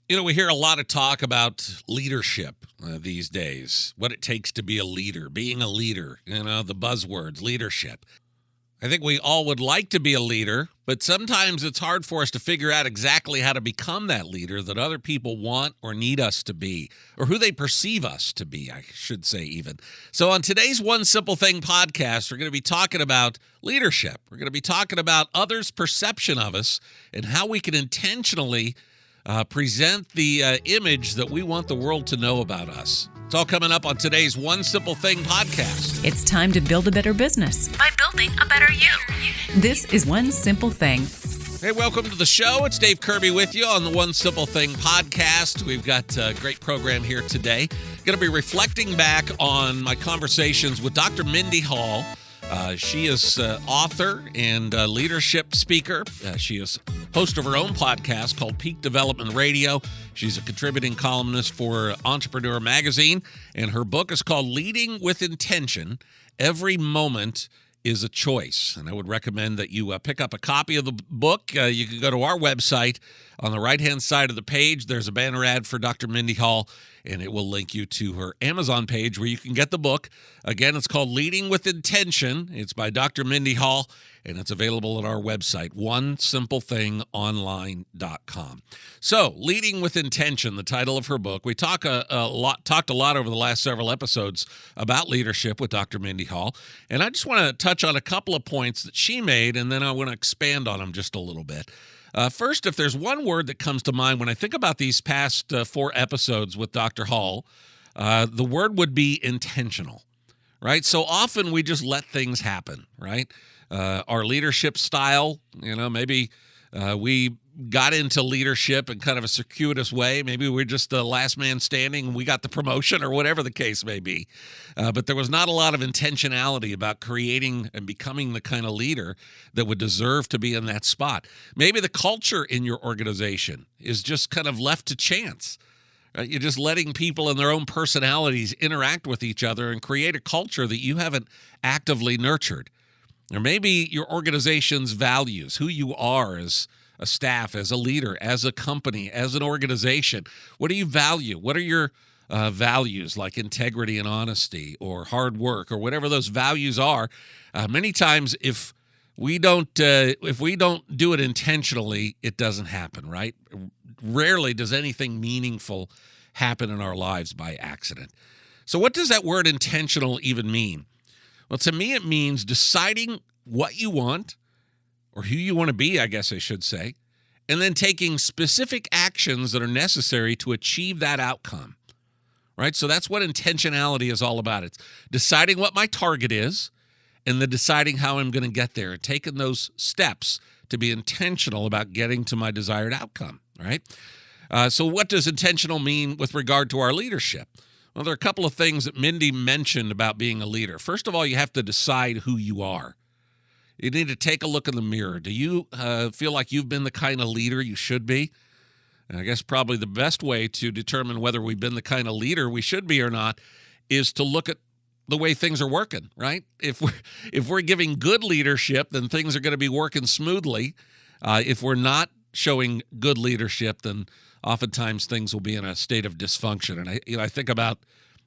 You know, we hear a lot of talk about leadership these days, what it takes to be a leader, being a leader, the buzzwords, leadership. I think we all would like to be a leader, but sometimes it's hard for us to figure out exactly how to become that leader that other people want or need us to be, or who they perceive us to be, I should say even. So on today's One Simple Thing podcast, we're going to be talking about leadership. We're going to be talking about others' perception of us and how we can intentionally present the image that we want the world to know about us. It's all coming up on today's One Simple Thing podcast. It's time to build a better business by building a better you. This is One Simple Thing. Hey, welcome to the show. It's Dave Kirby with you on the One Simple Thing podcast. We've got a great program here today. Going to be reflecting back on my conversations with Dr. Mindy Hall. She is author and leadership speaker. She is host of her own podcast called Peak Development Radio. She's a contributing columnist for Entrepreneur Magazine, and her book is called Leading with Intention. Every Moment is a Choice. And I would recommend that you pick up a copy of the book. You can go to our website. On the right-hand side of the page, there's a banner ad for Dr. Mindy Hall, and it will link you to her Amazon page where you can get the book. Again, it's called Leading with Intention. It's by Dr. Mindy Hall, and it's available at our website, onesimplethingonline.com. So, Leading with Intention, the title of her book. We talked a lot over the last several episodes about leadership with Dr. Mindy Hall, and I just want to touch on a couple of points that she made, and then I want to expand on them just a little bit. First, if there's one word that comes to mind when I think about these past 4 episodes with Dr. Hall, the word would be intentional, right? So often we just let things happen, right? Our leadership style, maybe we got into leadership in kind of a circuitous way. Maybe we're just the last man standing and we got the promotion or whatever the case may be. But there was not a lot of intentionality about creating and becoming the kind of leader that would deserve to be in that spot. Maybe the culture in your organization is just kind of left to chance. Right? You're just letting people and their own personalities interact with each other and create a culture that you haven't actively nurtured. Or maybe your organization's values, who you are as a staff, as a leader, as a company, as an organization. What do you value? What are your values, like integrity and honesty or hard work or whatever those values are? Many times if we don't do it intentionally, it doesn't happen, right? Rarely does anything meaningful happen in our lives by accident. So what does that word intentional even mean? Well, to me, it means deciding what you want, or who you want to be, I guess I should say, and then taking specific actions that are necessary to achieve that outcome, right? So that's what intentionality is all about. It's deciding what my target is, and then deciding how I'm going to get there, and taking those steps to be intentional about getting to my desired outcome, right? So what does intentional mean with regard to our leadership? Well, there are a couple of things that Mindy mentioned about being a leader. First of all, you have to decide who you are. You need to take a look in the mirror. Do you feel like you've been the kind of leader you should be? And I guess probably the best way to determine whether we've been the kind of leader we should be or not is to look at the way things are working, right? If we're giving good leadership, then things are going to be working smoothly. If we're not showing good leadership, then oftentimes things will be in a state of dysfunction. And I think about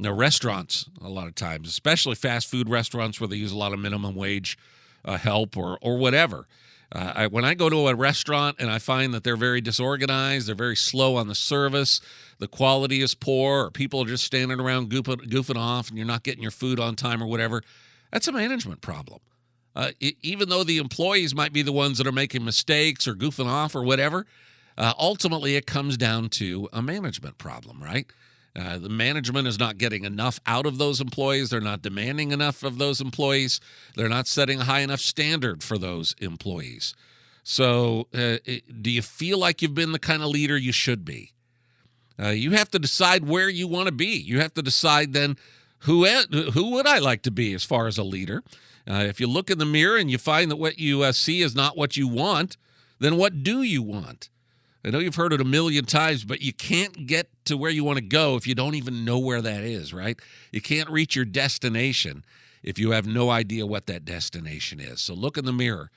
restaurants a lot of times, especially fast food restaurants where they use a lot of minimum wage help or whatever. When I go to a restaurant and I find that they're very disorganized, they're very slow on the service, the quality is poor, or people are just standing around goofing off and you're not getting your food on time or whatever, that's a management problem. Even though the employees might be the ones that are making mistakes or goofing off or whatever, ultimately it comes down to a management problem, right? The management is not getting enough out of those employees. They're not demanding enough of those employees. They're not setting a high enough standard for those employees. So do you feel like you've been the kind of leader you should be? You have to decide where you want to be. You have to decide then who would I like to be as far as a leader? If you look in the mirror and you find that what you see is not what you want, then what do you want? I know you've heard it a million times, but you can't get to where you want to go if you don't even know where that is, right? You can't reach your destination if you have no idea what that destination is. So look in the mirror.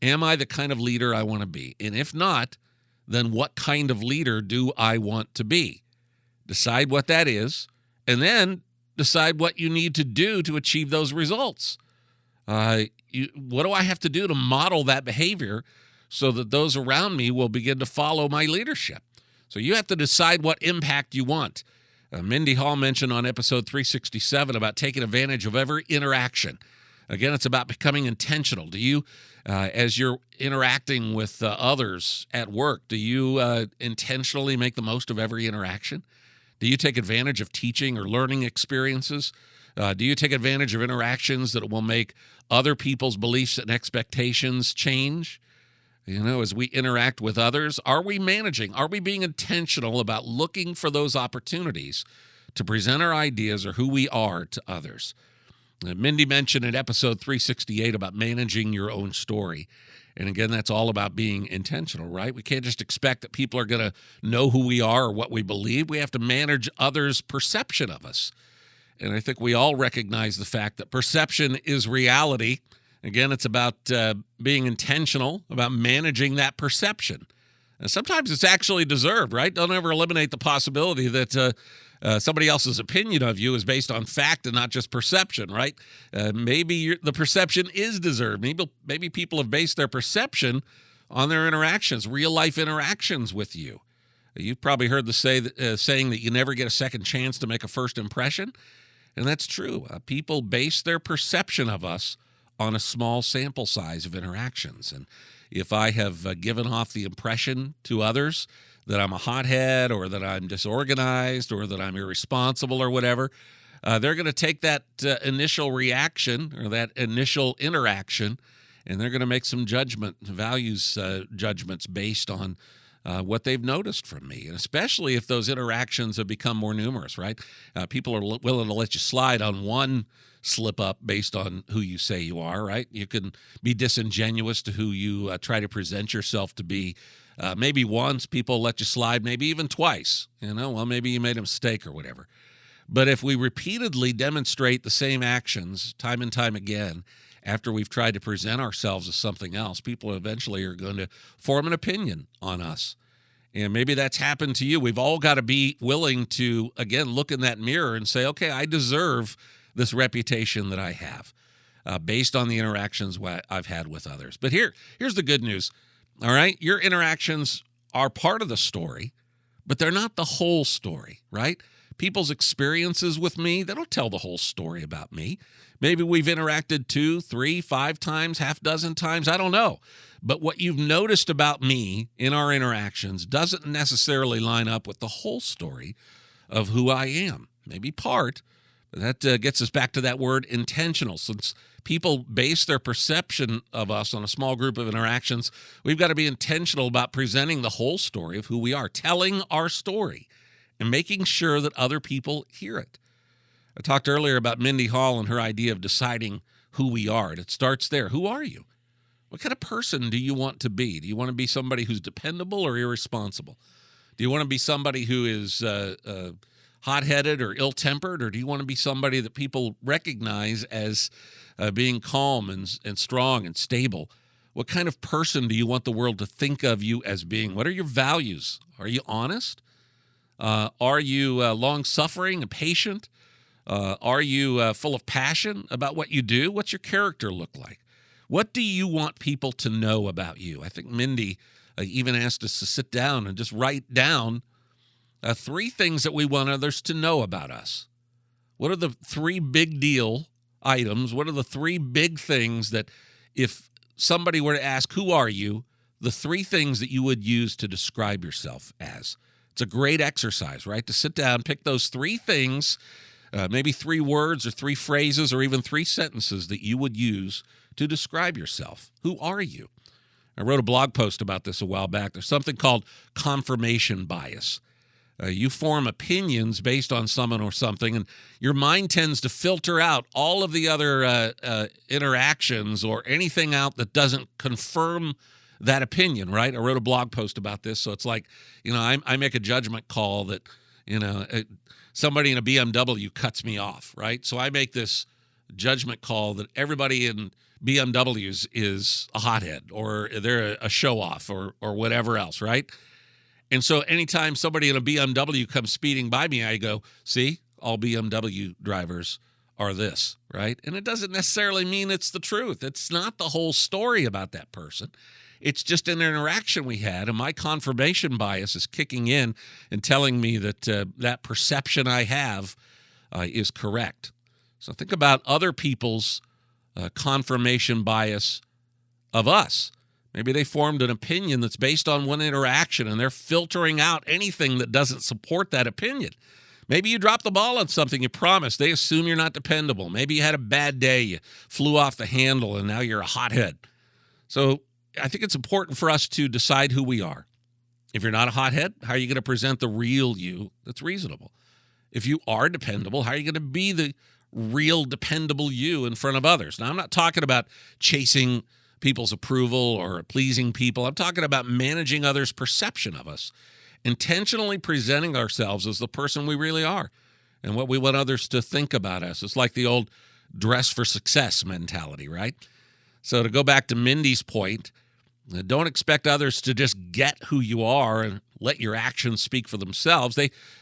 Am I the kind of leader I want to be? And if not, then what kind of leader do I want to be? Decide what that is, and then decide what you need to do to achieve those results. What do I have to do to model that behavior so that those around me will begin to follow my leadership? So you have to decide what impact you want. Mindy Hall mentioned on episode 367 about taking advantage of every interaction. Again, it's about becoming intentional. Do you, as you're interacting with others at work, do you intentionally make the most of every interaction? Do you take advantage of teaching or learning experiences? Do you take advantage of interactions that will make other people's beliefs and expectations change? As we interact with others, are we managing? Are we being intentional about looking for those opportunities to present our ideas or who we are to others? Mindy mentioned in episode 368 about managing your own story. And again, that's all about being intentional, right? We can't just expect that people are going to know who we are or what we believe. We have to manage others' perception of us. And I think we all recognize the fact that perception is reality. Again, it's about being intentional, about managing that perception. And sometimes it's actually deserved, right? Don't ever eliminate the possibility that somebody else's opinion of you is based on fact and not just perception, right? Maybe the perception is deserved. Maybe people have based their perception on their interactions, real-life interactions with you. You've probably heard the saying that you never get a second chance to make a first impression, and that's true. People base their perception of us on a small sample size of interactions. And if I have given off the impression to others that I'm a hothead or that I'm disorganized or that I'm irresponsible or whatever, they're going to take that initial reaction or that initial interaction, and they're going to make some values judgments based on what they've noticed from me, and especially if those interactions have become more numerous, right? People are willing to let you slide on one slip up based on who you say you are, right? You can be disingenuous to who you try to present yourself to be. Maybe once people let you slide, maybe even twice, maybe you made a mistake or whatever. But if we repeatedly demonstrate the same actions time and time again, after we've tried to present ourselves as something else, people eventually are going to form an opinion on us. And maybe that's happened to you. We've all got to be willing to, again, look in that mirror and say, okay, I deserve this reputation that I have based on the interactions I've had with others. But here's the good news, all right? Your interactions are part of the story, but they're not the whole story, right? People's experiences with me, they don't tell the whole story about me. Maybe we've interacted 2, 3, 5 times, half dozen times, I don't know. But what you've noticed about me in our interactions doesn't necessarily line up with the whole story of who I am. Maybe part. That gets us back to that word intentional. Since people base their perception of us on a small group of interactions, we've got to be intentional about presenting the whole story of who we are, telling our story, and making sure that other people hear it. I talked earlier about Mindy Hall and her idea of deciding who we are, and it starts there. Who are you? What kind of person do you want to be? Do you want to be somebody who's dependable or irresponsible? Do you want to be somebody who is hot-headed or ill-tempered, or do you want to be somebody that people recognize as being calm and strong and stable? What kind of person do you want the world to think of you as being? What are your values? Are you honest? Are you long-suffering and patient? Are you full of passion about what you do? What's your character look like? What do you want people to know about you? I think Mindy even asked us to sit down and just write down 3 things that we want others to know about us. What are the 3 big deal items? What are the 3 big things that if somebody were to ask, who are you, the 3 things that you would use to describe yourself as? It's a great exercise, right? To sit down, pick those 3 things, maybe 3 words or 3 phrases or even 3 sentences that you would use to describe yourself. Who are you? I wrote a blog post about this a while back. There's something called confirmation bias. You form opinions based on someone or something, and your mind tends to filter out all of the other interactions or anything out that doesn't confirm that opinion, right? I wrote a blog post about this, so it's like, I make a judgment call that, somebody in a BMW cuts me off, right? So I make this judgment call that everybody in BMWs is a hothead or they're a show-off or whatever else, right? And so anytime somebody in a BMW comes speeding by me, I go, see, all BMW drivers are this, right? And it doesn't necessarily mean it's the truth. It's not the whole story about that person. It's just an interaction we had, and my confirmation bias is kicking in and telling me that that perception I have is correct. So think about other people's confirmation bias of us. Maybe they formed an opinion that's based on one interaction, and they're filtering out anything that doesn't support that opinion. Maybe you dropped the ball on something you promised. They assume you're not dependable. Maybe you had a bad day. You flew off the handle, and now you're a hothead. So I think it's important for us to decide who we are. If you're not a hothead, how are you going to present the real you that's reasonable? If you are dependable, how are you going to be the real dependable you in front of others? Now, I'm not talking about chasing people's approval or pleasing people. I'm talking about managing others' perception of us, intentionally presenting ourselves as the person we really are and what we want others to think about us. It's like the old dress for success mentality, right? So to go back to Mindy's point, don't expect others to just get who you are and let your actions speak for themselves.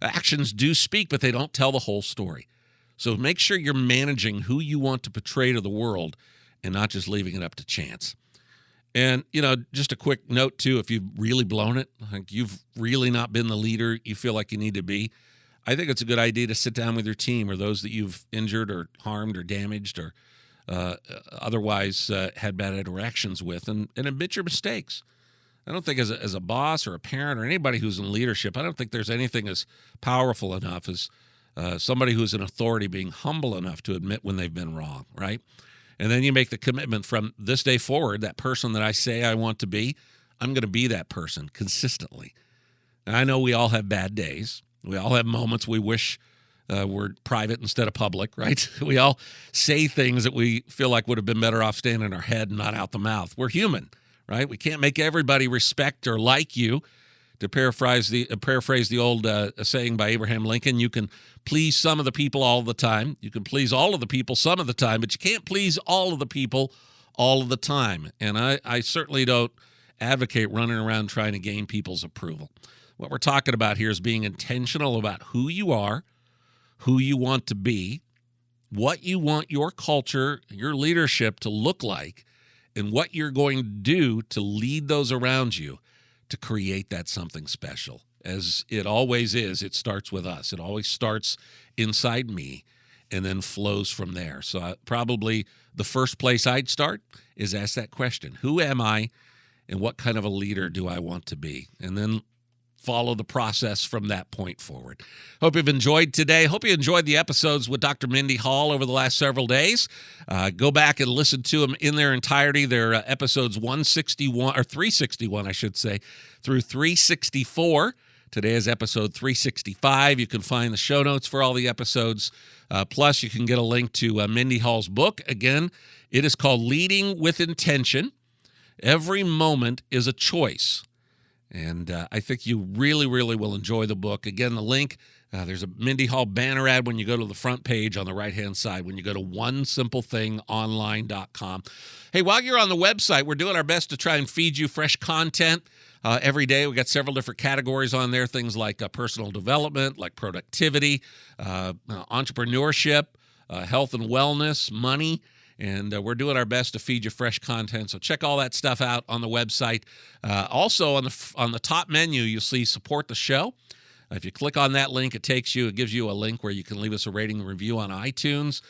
Actions do speak, but they don't tell the whole story. So make sure you're managing who you want to portray to the world and not just leaving it up to chance. And, just a quick note, too, if you've really blown it, like you've really not been the leader you feel like you need to be, I think it's a good idea to sit down with your team or those that you've injured or harmed or damaged or otherwise had bad interactions with and admit your mistakes. I don't think as a boss or a parent or anybody who's in leadership, I don't think there's anything as powerful enough as somebody who's in authority being humble enough to admit when they've been wrong, right? And then you make the commitment from this day forward, that person that I say I want to be, I'm going to be that person consistently. And I know we all have bad days. We all have moments we wish were private instead of public, right? We all say things that we feel like would have been better off staying in our head and not out the mouth. We're human, right? We can't make everybody respect or like you. To paraphrase the old saying by Abraham Lincoln, you can please some of the people all the time. You can please all of the people some of the time, but you can't please all of the people all of the time. And I certainly don't advocate running around trying to gain people's approval. What we're talking about here is being intentional about who you are, who you want to be, what you want your culture, your leadership to look like, and what you're going to do to lead those around you to create that something special. As it always is, it starts with us. It always starts inside me and then flows from there. So probably the first place I'd start is ask that question. Who am I and what kind of a leader do I want to be? And then follow the process from that point forward. Hope you've enjoyed today. Hope you enjoyed the episodes with Dr. Mindy Hall over the last several days. Go back and listen to them in their entirety. They're episodes 161 or 361, I should say, through 364. Today is episode 365. You can find the show notes for all the episodes. Plus, you can get a link to Mindy Hall's book. Again, it is called Leading with Intention. Every moment is a choice. And I think you really, really will enjoy the book. Again, the link, there's a Mindy Hall banner ad when you go to the front page on the right-hand side, when you go to onesimplething.online.com. Hey, while you're on the website, we're doing our best to try and feed you fresh content every day. We got several different categories on there, things like personal development, like productivity, entrepreneurship, health and wellness, money. And we're doing our best to feed you fresh content. So check all that stuff out on the website. Also, on the top menu, you'll see Support the Show. If you click on that link, it gives you a link where you can leave us a rating and review on iTunes.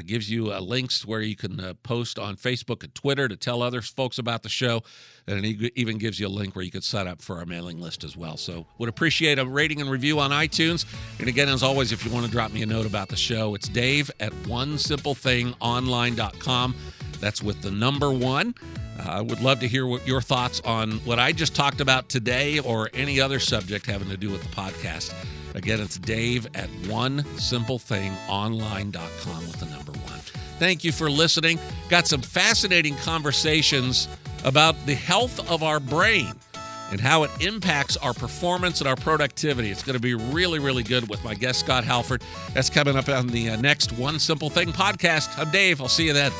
Gives you links where you can post on Facebook and Twitter to tell other folks about the show. And it even gives you a link where you could sign up for our mailing list as well. So would appreciate a rating and review on iTunes. And again, as always, if you want to drop me a note about the show, it's Dave at onesimplething.online.com. That's with the number 1. I would love to hear your thoughts on what I just talked about today or any other subject having to do with the podcast. Again, it's Dave at onesimplething.online.com with the number 1. Thank you for listening. Got some fascinating conversations about the health of our brain and how it impacts our performance and our productivity. It's going to be really, really good with my guest, Scott Halford. That's coming up on the next One Simple Thing podcast. I'm Dave. I'll see you then.